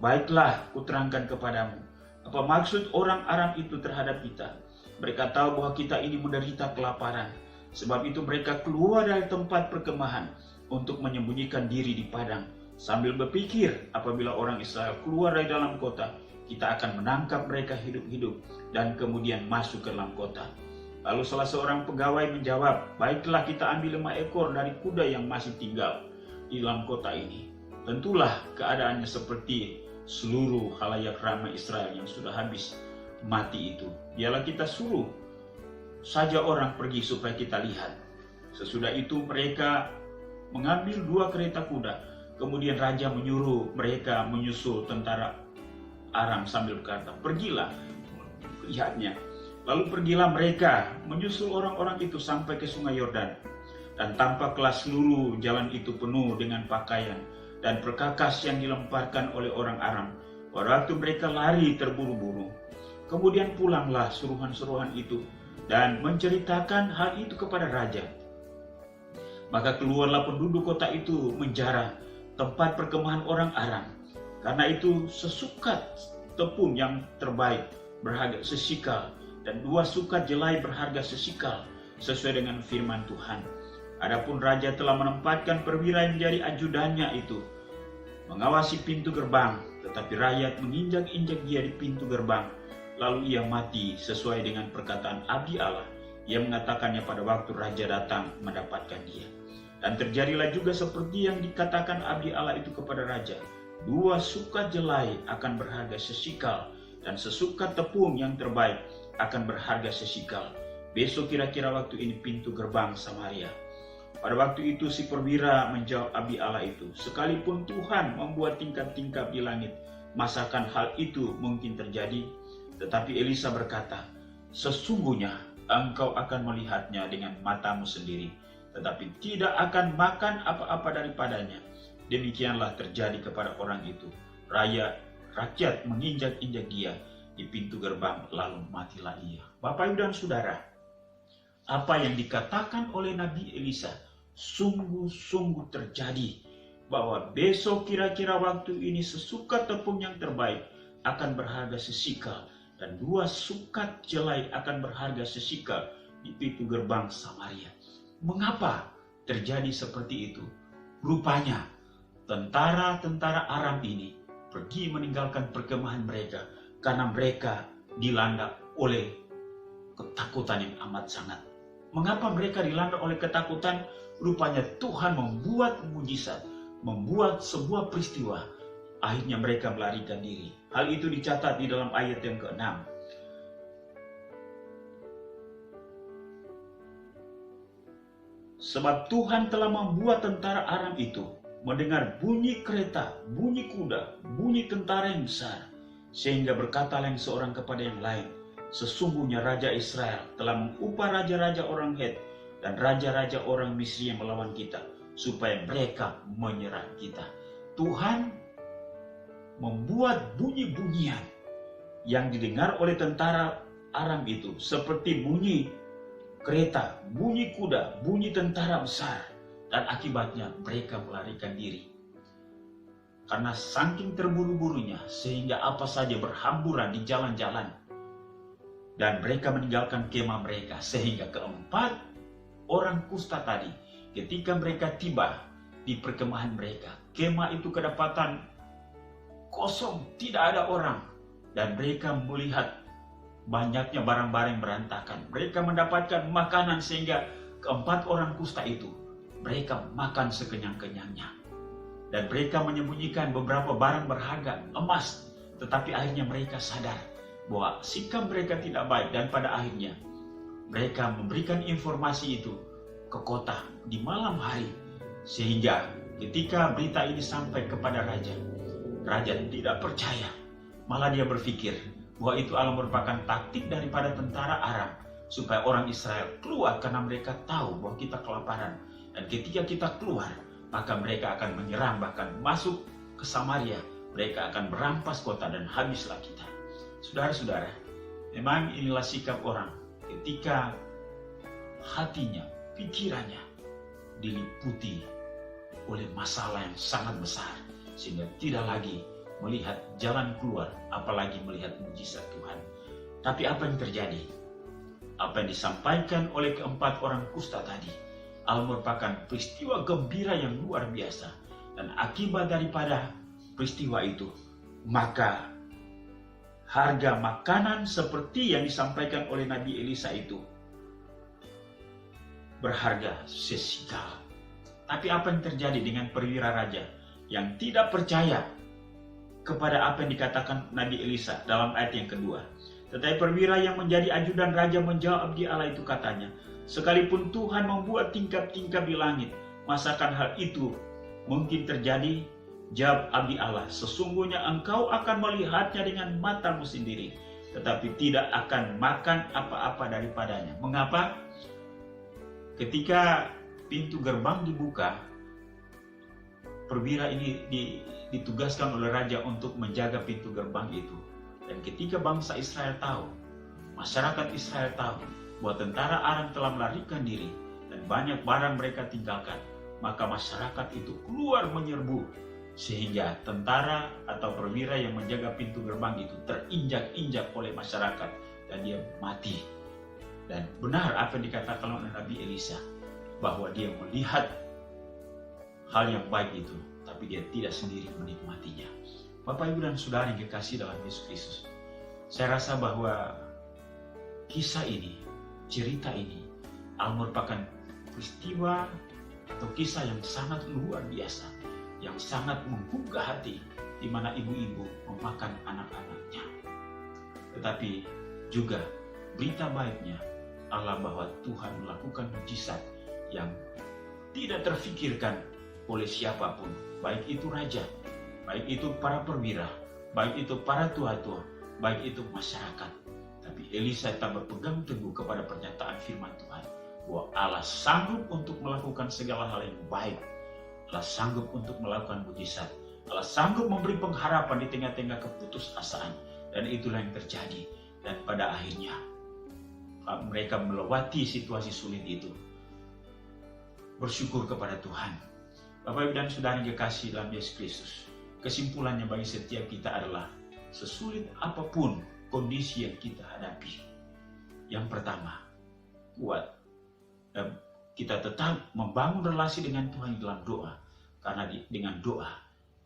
baiklah, kuterangkan kepadamu apa maksud orang Aram itu terhadap kita. Mereka tahu bahwa kita ini menderita kelaparan. Sebab itu mereka keluar dari tempat perkemahan untuk menyembunyikan diri di padang, sambil berpikir apabila orang Israel keluar dari dalam kota, kita akan menangkap mereka hidup-hidup dan kemudian masuk ke dalam kota. Lalu salah seorang pegawai menjawab, baiklah, kita ambil 5 ekor dari kuda yang masih tinggal di dalam kota ini. Tentulah keadaannya seperti seluruh halayak ramai Israel yang sudah habis mati itu. Biarlah kita suruh saja orang pergi supaya kita lihat. Sesudah itu mereka mengambil 2 kereta kuda. Kemudian raja menyuruh mereka menyusul tentara Aram sambil berkata, "Pergilah, lihatnya." Lalu pergilah mereka menyusul orang-orang itu sampai ke sungai Yordan. Dan tampaklah seluruh jalan itu penuh dengan pakaian dan perkakas yang dilemparkan oleh orang Aram. Pada waktu mereka lari terburu-buru. Kemudian pulanglah suruhan-suruhan itu dan menceritakan hal itu kepada raja. Maka keluarlah penduduk kota itu menjara tempat perkemahan orang Aram. Karena itu sesukat tepung yang terbaik berharga sesikal dan 2 sukat jelai berharga sesikal sesuai dengan firman Tuhan. Adapun raja telah menempatkan perwira yang menjadi ajudannya itu mengawasi pintu gerbang, tetapi rakyat menginjak-injak dia di pintu gerbang. Lalu ia mati sesuai dengan perkataan abdi Allah yang mengatakannya pada waktu raja datang mendapatkan dia. Dan terjadilah juga seperti yang dikatakan abdi Allah itu kepada raja. 2 sukat jelai akan berharga sesikal dan sesukat tepung yang terbaik akan berharga sesikal. Besok kira-kira waktu ini pintu gerbang Samaria. Pada waktu itu si perwira menjawab abdi Allah itu, "Sekalipun Tuhan membuat tingkap-tingkap di langit, masakan hal itu mungkin terjadi?" Tetapi Elisa berkata, "Sesungguhnya engkau akan melihatnya dengan matamu sendiri, tetapi tidak akan makan apa-apa daripadanya." Demikianlah terjadi kepada orang itu. Rakyat menginjak-injak dia di pintu gerbang, lalu matilah ia. Bapak, Ibu, dan Saudara, apa yang dikatakan oleh Nabi Elisa sungguh-sungguh terjadi, bahwa besok kira-kira waktu ini sesukat tepung yang terbaik akan berharga sesikal dan 2 sukat jelai akan berharga sesikal di pintu gerbang Samaria. Mengapa terjadi seperti itu? Rupanya tentara-tentara Aram ini pergi meninggalkan perkemahan mereka karena mereka dilanda oleh ketakutan yang amat sangat. Mengapa mereka dilanda oleh ketakutan? Rupanya Tuhan membuat mujizat, membuat sebuah peristiwa. Akhirnya mereka melarikan diri. Hal itu dicatat di dalam ayat yang ke-6. Sebab Tuhan telah membuat tentara Aram itu mendengar bunyi kereta, bunyi kuda, bunyi tentara yang besar, sehingga berkatalah yang seorang kepada yang lain, "Sesungguhnya Raja Israel telah mengupah raja-raja orang Het dan raja-raja orang Misri yang melawan kita, supaya mereka menyerang kita." Tuhan membuat bunyi-bunyian yang didengar oleh tentara Aram itu seperti bunyi kereta, bunyi kuda, bunyi tentara besar, dan akibatnya mereka melarikan diri. Karena saking terburu-burunya sehingga apa saja berhamburan di jalan-jalan, dan mereka meninggalkan kemah mereka, sehingga 4 orang kusta tadi ketika mereka tiba di perkemahan mereka, kemah itu kedapatan kosong, tidak ada orang, dan mereka melihat banyaknya barang-barang berantakan. Mereka mendapatkan makanan sehingga 4 orang kusta itu mereka makan sekenyang-kenyangnya. Dan mereka menyembunyikan beberapa barang berharga, emas. Tetapi akhirnya mereka sadar bahwa sikap mereka tidak baik, dan pada akhirnya mereka memberikan informasi itu ke kota di malam hari. Sehingga ketika berita ini sampai kepada raja, raja tidak percaya. Malah dia berpikir bahwa itu adalah merupakan taktik daripada tentara Aram supaya orang Israel keluar, karena mereka tahu bahwa kita kelaparan. Dan ketika kita keluar, maka mereka akan menyerang, bahkan masuk ke Samaria. Mereka akan merampas kota dan habislah kita. Saudara-saudara, memang inilah sikap orang ketika hatinya, pikirannya diliputi oleh masalah yang sangat besar, sehingga tidak lagi melihat jalan keluar, apalagi melihat mujizat Tuhan. Tapi apa yang terjadi? Apa yang disampaikan oleh 4 orang kusta tadi merupakan peristiwa gembira yang luar biasa. Dan akibat daripada peristiwa itu, maka harga makanan seperti yang disampaikan oleh Nabi Elisa itu berharga sesikal. Tapi apa yang terjadi dengan perwira raja yang tidak percaya kepada apa yang dikatakan Nabi Elisa dalam ayat yang kedua? Tetapi perwira yang menjadi ajudan raja menjawab abdi Allah itu katanya, sekalipun Tuhan membuat tingkap-tingkap di langit, masakan hal itu mungkin terjadi? Jawab abdi Allah, sesungguhnya engkau akan melihatnya dengan matamu sendiri, tetapi tidak akan makan apa-apa daripadanya. Mengapa? Ketika pintu gerbang dibuka, perwira ini ditugaskan oleh raja untuk menjaga pintu gerbang itu. Dan ketika bangsa Israel tahu, masyarakat Israel tahu bahwa tentara Aram telah melarikan diri dan banyak barang mereka tinggalkan, maka masyarakat itu keluar menyerbu, sehingga tentara atau perwira yang menjaga pintu gerbang itu terinjak-injak oleh masyarakat dan dia mati. Dan benar apa yang dikatakan oleh Nabi Elisa, bahwa dia melihat hal yang baik itu, tapi dia tidak sendiri menikmatinya. Bapak, Ibu, dan Saudara yang dikasihi dalam Yesus Kristus, saya rasa bahwa kisah ini, cerita ini, merupakan peristiwa atau kisah yang sangat luar biasa, yang sangat menggugah hati, di mana ibu-ibu memakan anak-anaknya. Tetapi juga berita baiknya adalah bahwa Tuhan melakukan mujizat yang tidak terfikirkan oleh siapapun, baik itu raja, baik itu para perwira, baik itu para tua-tua, baik itu masyarakat. Tapi Elisa tetap berpegang teguh kepada pernyataan firman Tuhan, bahwa Allah sanggup untuk melakukan segala hal yang baik. Allah sanggup untuk melakukan mujizat. Allah sanggup memberi pengharapan di tengah-tengah keputusasaan. Dan itulah yang terjadi. Dan pada akhirnya mereka melewati situasi sulit itu, bersyukur kepada Tuhan. Bapak, Ibu, dan Saudara yang dikasihi dalam Yesus Kristus, kesimpulannya bagi setiap kita adalah, sesulit apapun kondisi yang kita hadapi, yang pertama, kuat. Kita tetap membangun relasi dengan Tuhan dalam doa. Karena dengan doa,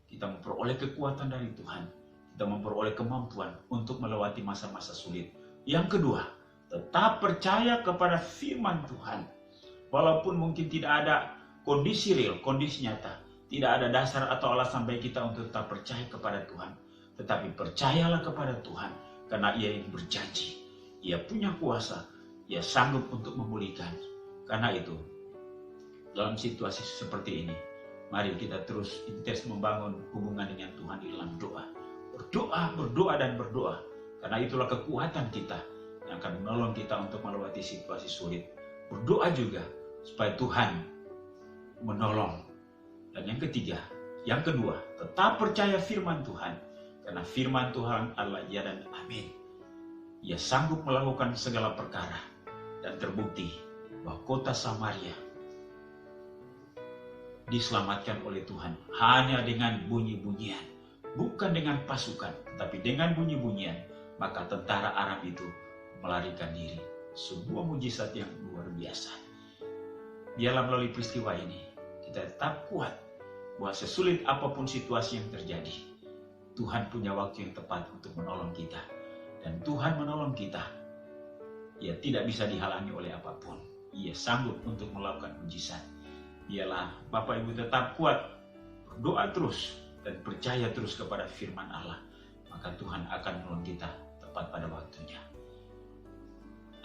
kita memperoleh kekuatan dari Tuhan. Kita memperoleh kemampuan untuk melewati masa-masa sulit. Yang kedua, tetap percaya kepada firman Tuhan. Walaupun mungkin tidak ada kondisi real, kondisi nyata, tidak ada dasar atau alasan bagi kita untuk tetap percaya kepada Tuhan. Tetapi percayalah kepada Tuhan, karena Ia yang berjanji. Ia punya kuasa, Ia sanggup untuk memulihkan. Karena itu, dalam situasi seperti ini, mari kita terus intens membangun hubungan dengan Tuhan di dalam doa. Berdoa, dan berdoa. Karena itulah kekuatan kita yang akan menolong kita untuk melewati situasi sulit. Berdoa juga supaya Tuhan menolong. Dan yang kedua, tetap percaya firman Tuhan. Karena firman Tuhan adalah ya dan amin. Ia sanggup melakukan segala perkara. Dan terbukti bahwa kota Samaria diselamatkan oleh Tuhan hanya dengan bunyi-bunyian, bukan dengan pasukan, tapi dengan bunyi-bunyian. Maka tentara Aram itu melarikan diri. Sebuah mujizat yang luar biasa. Biarlah melalui peristiwa ini kita tetap kuat bahwa sesulit apapun situasi yang terjadi, Tuhan punya waktu yang tepat untuk menolong kita. Dan Tuhan menolong kita. Ia tidak bisa dihalangi oleh apapun. Ia sanggup untuk melakukan mujizat. Biarlah Bapak Ibu tetap kuat, berdoa terus, dan percaya terus kepada firman Allah. Maka Tuhan akan menolong kita tepat pada waktunya.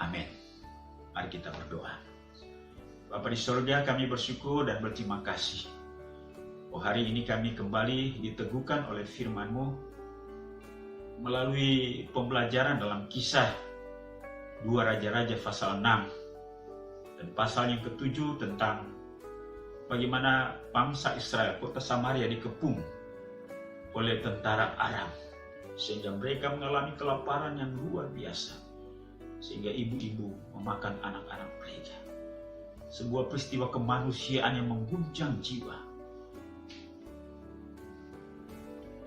Amin. Mari kita berdoa. Bapa di surga, kami bersyukur dan berterima kasih. Oh, hari ini kami kembali diteguhkan oleh firman-Mu melalui pembelajaran dalam kisah 2 Raja-Raja pasal 6 dan pasal yang ke-7 tentang bagaimana bangsa Israel, kota Samaria dikepung oleh tentara Aram, sehingga mereka mengalami kelaparan yang luar biasa, sehingga ibu-ibu memakan anak-anak mereka. Sebuah peristiwa kemanusiaan yang mengguncang jiwa.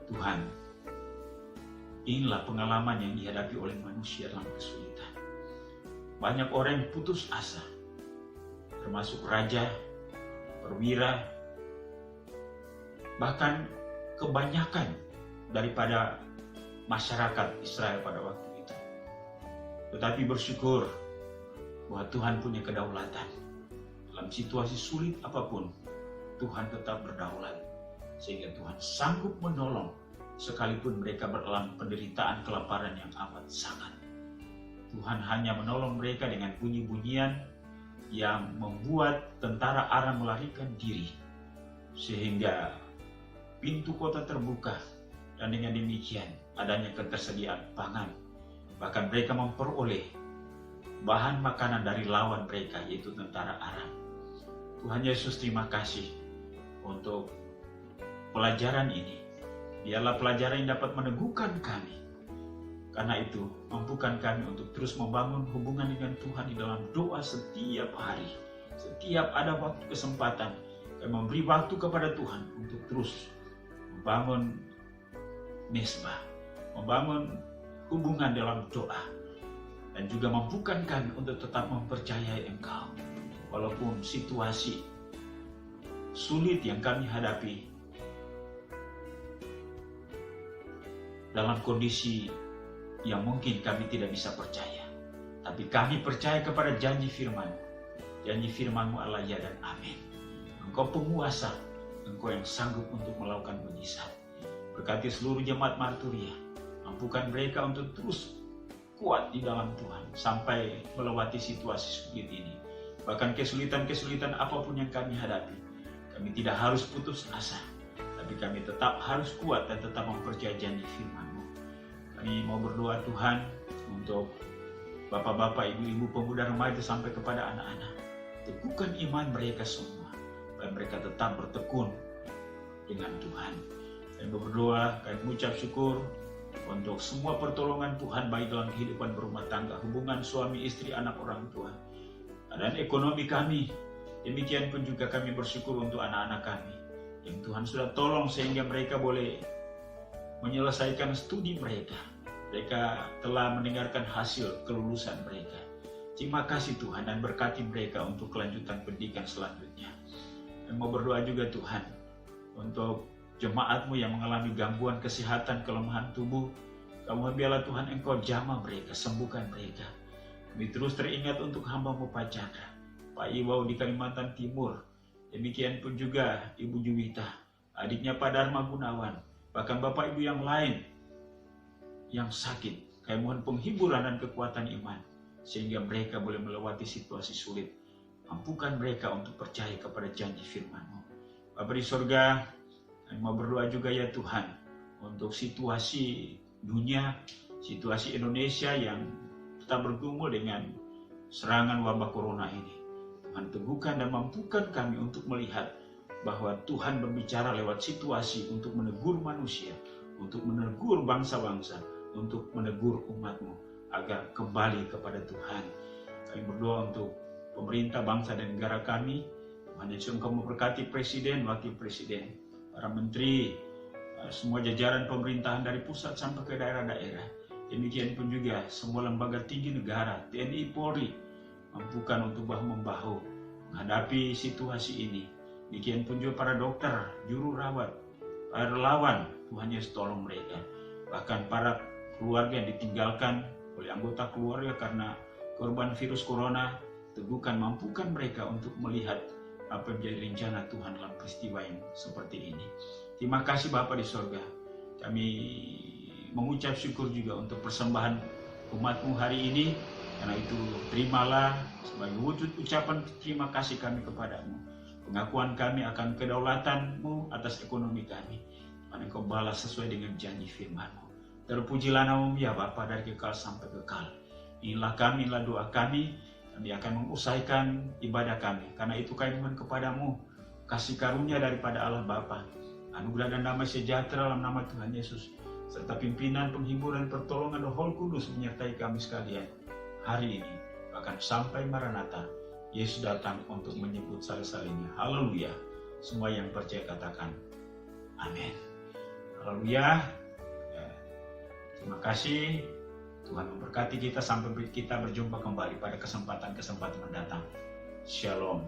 Tuhan, inilah pengalaman yang dihadapi oleh manusia dalam kesulitan. Banyak orang yang putus asa, termasuk raja, perwira, bahkan kebanyakan daripada masyarakat Israel pada waktu itu. Tetapi bersyukur bahwa Tuhan punya kedaulatan. Dalam situasi sulit apapun, Tuhan tetap berdaulat. Sehingga Tuhan sanggup menolong sekalipun mereka beralami penderitaan kelaparan yang amat sangat. Tuhan hanya menolong mereka dengan bunyi-bunyian yang membuat tentara Aram melarikan diri, sehingga pintu kota terbuka, dan dengan demikian adanya ketersediaan pangan. Bahkan mereka memperoleh bahan makanan dari lawan mereka, yaitu tentara Aram. Tuhan Yesus, terima kasih untuk pelajaran ini. Biarlah pelajaran yang dapat meneguhkan kami. Karena itu, mampukan kami untuk terus membangun hubungan dengan Tuhan di dalam doa setiap hari. Setiap ada waktu kesempatan, kami memberi waktu kepada Tuhan untuk terus membangun mesbah, membangun hubungan dalam doa. Dan juga mampukan kami untuk tetap mempercayai Engkau. Walaupun situasi sulit yang kami hadapi, dalam kondisi yang mungkin kami tidak bisa percaya, tapi kami percaya kepada janji firman-Mu. Janji firman-Mu adalah ya dan amin. Engkau penguasa, Engkau yang sanggup untuk melakukan mujizat. Berkati seluruh jemaat Marturia, mampukan mereka untuk terus kuat di dalam Tuhan sampai melewati situasi sulit ini. Bahkan kesulitan-kesulitan apapun yang kami hadapi, kami tidak harus putus asa, tapi kami tetap harus kuat dan tetap mempercayai janji firman-Mu. Kami mau berdoa Tuhan untuk bapak-bapak, ibu-ibu, pemuda, remaja sampai kepada anak-anak. Teguhkan iman mereka semua, dan mereka tetap bertekun dengan Tuhan. Kami berdoa, kami mengucap syukur untuk semua pertolongan Tuhan, baik dalam kehidupan berumah tangga, hubungan suami istri, anak orang tua, dan ekonomi kami. Demikian pun juga kami bersyukur untuk anak-anak kami yang Tuhan sudah tolong sehingga mereka boleh menyelesaikan studi mereka. Mereka telah mendengarkan hasil kelulusan mereka. Terima kasih Tuhan, dan berkati mereka untuk kelanjutan pendidikan selanjutnya. Dan mau berdoa juga Tuhan untuk jemaat-Mu yang mengalami gangguan kesehatan, kelemahan tubuh. Kamu biarlah Tuhan Engkau jamah mereka, sembuhkan mereka. Kami terus teringat untuk hamba-Mu Pak Chandra, Pak Iwau di Kalimantan Timur. Demikian pun juga Ibu Juwita, adiknya Pak Dharma Gunawan, bahkan Bapak Ibu yang lain yang sakit. Kami mohon penghiburan dan kekuatan iman, sehingga mereka boleh melewati situasi sulit. Mampukan mereka untuk percaya kepada janji firman-Mu. Bapa di sorga, kami mau berdoa juga ya Tuhan, untuk situasi dunia, situasi Indonesia yang tetap bergumul dengan serangan wabah corona ini. Tuhan teguhkan dan mampukan kami untuk melihat bahwa Tuhan berbicara lewat situasi untuk menegur manusia, untuk menegur bangsa-bangsa, untuk menegur umat-Mu agar kembali kepada Tuhan. Kami berdoa untuk pemerintah bangsa dan negara kami. Tuhan Yesus, Engkau memberkati presiden, wakil presiden, para menteri, semua jajaran pemerintahan dari pusat sampai ke daerah-daerah. Demikian pun juga semua lembaga tinggi negara, TNI, Polri, mampukan untuk bahu-membahu menghadapi situasi ini. Demikian pun juga para dokter, juru rawat, para relawan, Tuhan Yesus tolong mereka. Bahkan para keluarga yang ditinggalkan oleh anggota keluarga karena korban virus corona, teguhkan, mampukan mereka untuk melihat apa yang menjadi rencana Tuhan dalam peristiwa yang seperti ini. Terima kasih Bapa di sorga. Kami mengucap syukur juga untuk persembahan umat-Mu hari ini. Karena itu terimalah sebagai wujud ucapan terima kasih kami kepada-Mu. Pengakuan kami akan kedaulatan-Mu atas ekonomi kami. Tuhan, Engkau balas sesuai dengan janji firman-Mu. Terpujilah nama-Mu ya Bapa dari kekal sampai kekal. Inilah kami, inilah doa kami. Kami akan mengusaikan ibadah kami. Karena itu kami mohon kepada-Mu kasih karunia daripada Allah Bapa, anugerah dan damai sejahtera dalam nama Tuhan Yesus, serta pimpinan, penghiburan, pertolongan Roh Kudus menyertai kami sekalian hari ini, bahkan sampai Maranatha, Yesus datang untuk menyebut salin-salinnya. Haleluya. Semua yang percaya katakan amin. Haleluya. Terima kasih. Tuhan memberkati kita sampai kita berjumpa kembali pada kesempatan-kesempatan mendatang. Shalom.